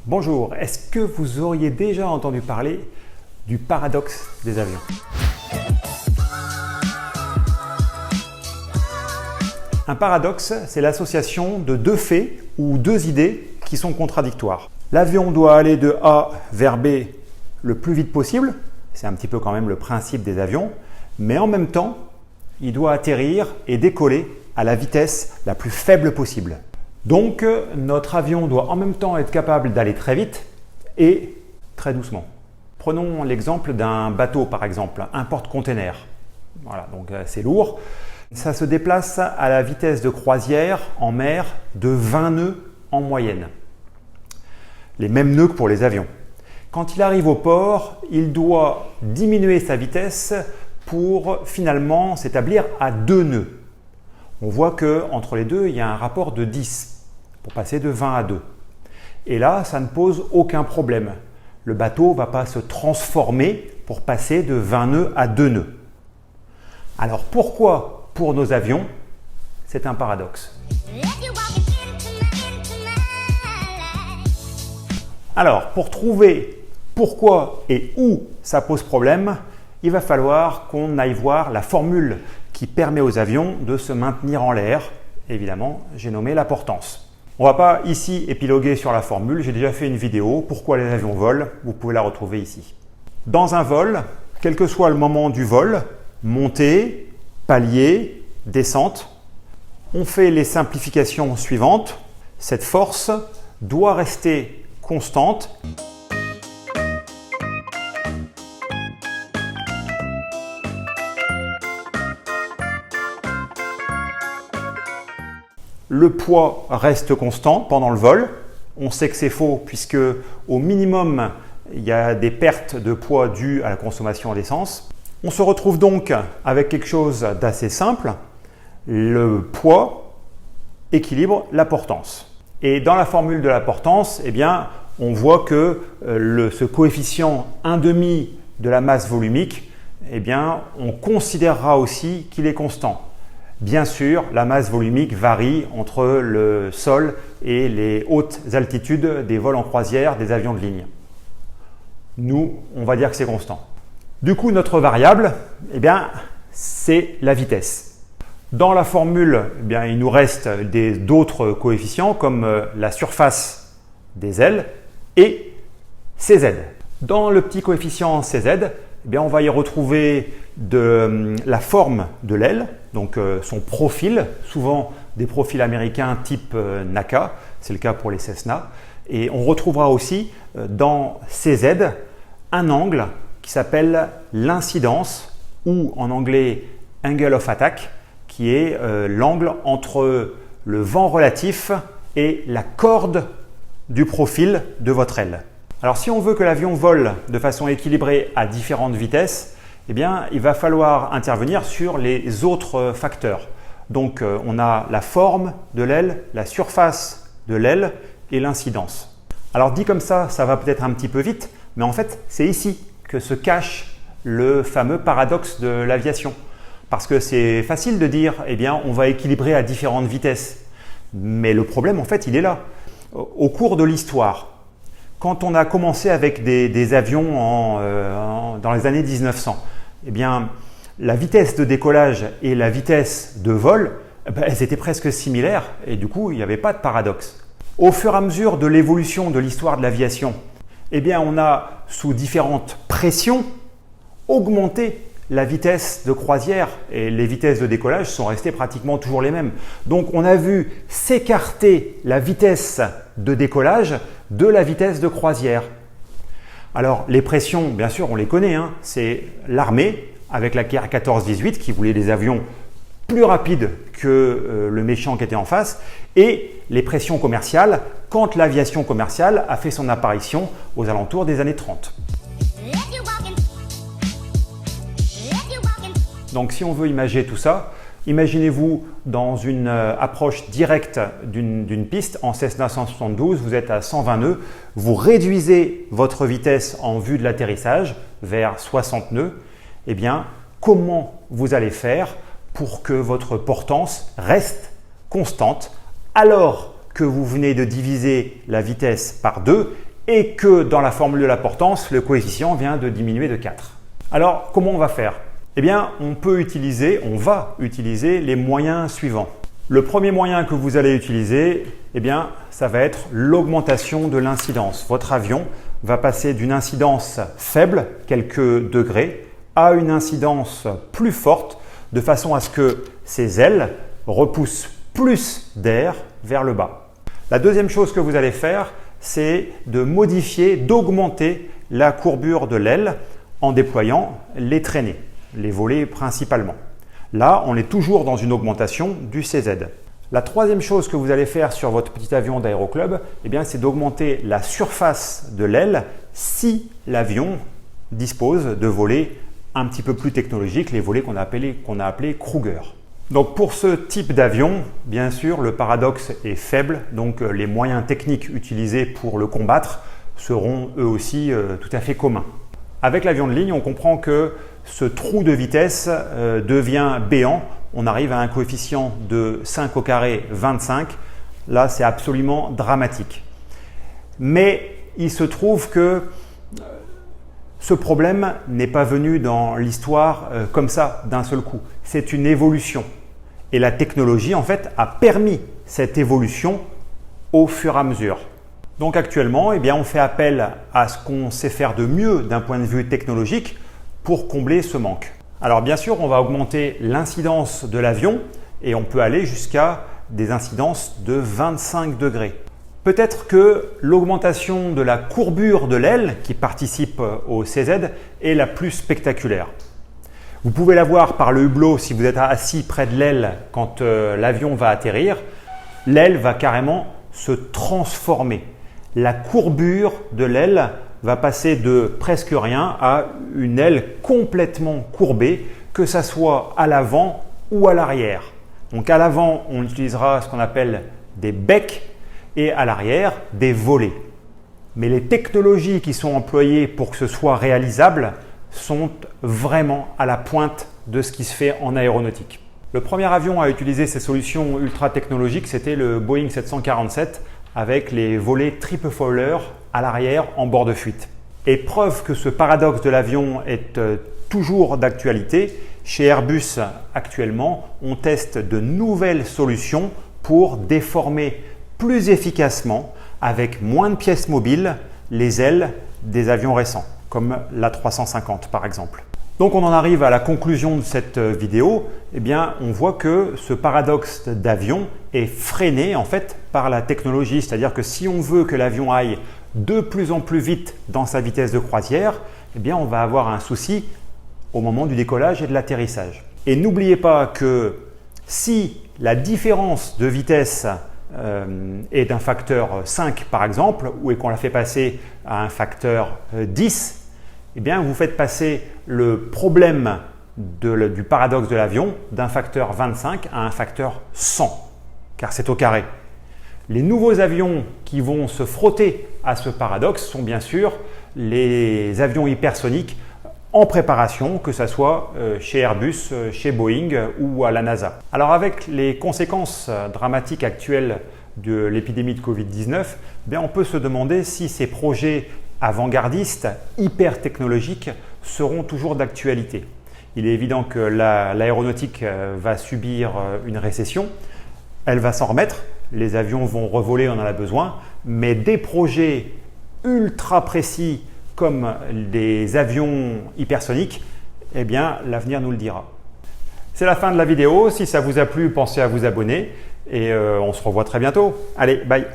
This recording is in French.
Bonjour, est-ce que vous auriez déjà entendu parler du paradoxe des avions? Un paradoxe, c'est l'association de deux faits ou deux idées qui sont contradictoires. L'avion doit aller de A vers B le plus vite possible, c'est un petit peu quand même le principe des avions, mais en même temps, il doit atterrir et décoller à la vitesse la plus faible possible. Donc, notre avion doit en même temps être capable d'aller très vite et très doucement. Prenons l'exemple d'un bateau, par exemple, un porte-container. Voilà, donc c'est lourd. Ça se déplace à la vitesse de croisière en mer de 20 nœuds en moyenne. Les mêmes nœuds que pour les avions. Quand il arrive au port, il doit diminuer sa vitesse pour finalement s'établir à 2 nœuds. On voit qu'entre les deux, il y a un rapport de 10 pour passer de 20 à 2. Et là, ça ne pose aucun problème. Le bateau ne va pas se transformer pour passer de 20 nœuds à 2 nœuds. Alors pourquoi, pour nos avions, c'est un paradoxe? Alors, pour trouver pourquoi et où ça pose problème, il va falloir qu'on aille voir la formule qui permet aux avions de se maintenir en l'air. Évidemment, j'ai nommé la portance. On ne va pas ici épiloguer sur la formule, j'ai déjà fait une vidéo, pourquoi les avions volent, vous pouvez la retrouver ici. Dans un vol, quel que soit le moment du vol, montée, palier, descente, on fait les simplifications suivantes. Cette force doit rester constante. Le poids reste constant pendant le vol. On sait que c'est faux puisque au minimum, il y a des pertes de poids dues à la consommation d'essence. On se retrouve donc avec quelque chose d'assez simple. Le poids équilibre la portance. Et dans la formule de la portance, eh bien, on voit que ce coefficient 1/2 de la masse volumique, eh bien, on considérera aussi qu'il est constant. Bien sûr, la masse volumique varie entre le sol et les hautes altitudes des vols en croisière, des avions de ligne. Nous, on va dire que c'est constant. Du coup, notre variable, eh bien, c'est la vitesse. Dans la formule, eh bien, il nous reste d'autres coefficients comme la surface des ailes et CZ. Dans le petit coefficient CZ, eh bien, on va y retrouver la forme de l'aile, donc son profil, souvent des profils américains type NACA, c'est le cas pour les Cessna. Et on retrouvera aussi dans CZ un angle qui s'appelle l'incidence ou en anglais angle of attack, qui est l'angle entre le vent relatif et la corde du profil de votre aile. Alors si on veut que l'avion vole de façon équilibrée à différentes vitesses, eh bien, il va falloir intervenir sur les autres facteurs. Donc on a la forme de l'aile, la surface de l'aile et l'incidence. Alors dit comme ça va peut-être un petit peu vite, mais en fait c'est ici que se cache le fameux paradoxe de l'aviation. Parce que c'est facile de dire, eh bien, on va équilibrer à différentes vitesses. Mais le problème, en fait, il est là. Au cours de l'histoire, quand on a commencé avec des avions dans les années 1900, eh bien, la vitesse de décollage et la vitesse de vol, elles étaient presque similaires et du coup, il n'y avait pas de paradoxe. Au fur et à mesure de l'évolution de l'histoire de l'aviation, eh bien, on a, sous différentes pressions, augmenté la vitesse de croisière et les vitesses de décollage sont restées pratiquement toujours les mêmes. Donc, on a vu s'écarter la vitesse de décollage de la vitesse de croisière. Alors, les pressions, bien sûr, on les connaît. C'est l'armée avec la guerre 14-18 qui voulait des avions plus rapides que le méchant qui était en face et les pressions commerciales quand l'aviation commerciale a fait son apparition aux alentours des années 30. Donc, si on veut imager tout ça, imaginez-vous dans une approche directe d'une piste en Cessna 172, vous êtes à 120 nœuds, vous réduisez votre vitesse en vue de l'atterrissage vers 60 nœuds. Eh bien, comment vous allez faire pour que votre portance reste constante alors que vous venez de diviser la vitesse par 2 et que dans la formule de la portance, le coefficient vient de diminuer de 4. Alors, comment on va faire? Eh bien, on va utiliser les moyens suivants. Le premier moyen que vous allez utiliser, eh bien, ça va être l'augmentation de l'incidence. Votre avion va passer d'une incidence faible, quelques degrés, à une incidence plus forte, de façon à ce que ses ailes repoussent plus d'air vers le bas. La deuxième chose que vous allez faire, c'est de modifier, d'augmenter la courbure de l'aile en déployant les traînées, les volets principalement. Là, on est toujours dans une augmentation du CZ. La troisième chose que vous allez faire sur votre petit avion d'aéroclub, eh bien, c'est d'augmenter la surface de l'aile si l'avion dispose de volets un petit peu plus technologiques, les volets qu'on a appelés Kruger. Donc pour ce type d'avion, bien sûr, le paradoxe est faible, donc les moyens techniques utilisés pour le combattre seront eux aussi tout à fait communs. Avec l'avion de ligne, on comprend que ce trou de vitesse devient béant. On arrive à un coefficient de 5 au carré 25. Là, c'est absolument dramatique. Mais il se trouve que ce problème n'est pas venu dans l'histoire comme ça, d'un seul coup. C'est une évolution. Et la technologie, en fait, a permis cette évolution au fur et à mesure. Donc actuellement, eh bien, on fait appel à ce qu'on sait faire de mieux d'un point de vue technologique pour combler ce manque. Alors bien sûr, on va augmenter l'incidence de l'avion et on peut aller jusqu'à des incidences de 25 degrés. Peut-être que l'augmentation de la courbure de l'aile qui participe au CZ est la plus spectaculaire. Vous pouvez la voir par le hublot si vous êtes assis près de l'aile quand l'avion va atterrir. L'aile va carrément se transformer. La courbure de l'aile va passer de presque rien à une aile complètement courbée, que ça soit à l'avant ou à l'arrière. Donc à l'avant, on utilisera ce qu'on appelle des becs et à l'arrière, des volets. Mais les technologies qui sont employées pour que ce soit réalisable sont vraiment à la pointe de ce qui se fait en aéronautique. Le premier avion à utiliser ces solutions ultra technologiques, c'était le Boeing 747 avec les volets triple fowler à l'arrière en bord de fuite. Et preuve que ce paradoxe de l'avion est toujours d'actualité, chez Airbus actuellement, on teste de nouvelles solutions pour déformer plus efficacement, avec moins de pièces mobiles, les ailes des avions récents, comme l'A350 par exemple. Donc on en arrive à la conclusion de cette vidéo. Eh bien, on voit que ce paradoxe d'avion est freiné en fait par la technologie. C'est-à-dire que si on veut que l'avion aille de plus en plus vite dans sa vitesse de croisière, eh bien, on va avoir un souci au moment du décollage et de l'atterrissage. Et n'oubliez pas que si la différence de vitesse est d'un facteur 5 par exemple, ou qu'on la fait passer à un facteur 10, eh bien, vous faites passer le problème du paradoxe de l'avion d'un facteur 25 à un facteur 100, car c'est au carré. Les nouveaux avions qui vont se frotter à ce paradoxe sont bien sûr les avions hypersoniques en préparation, que ce soit chez Airbus, chez Boeing ou à la NASA. Alors avec les conséquences dramatiques actuelles de l'épidémie de Covid-19, on peut se demander si ces projets avant-gardistes, hyper technologiques, seront toujours d'actualité. Il est évident que l'aéronautique va subir une récession, elle va s'en remettre, les avions vont revoler, on en a besoin, mais des projets ultra précis comme des avions hypersoniques, eh bien l'avenir nous le dira. C'est la fin de la vidéo. Si ça vous a plu, pensez à vous abonner et on se revoit très bientôt. Allez, bye!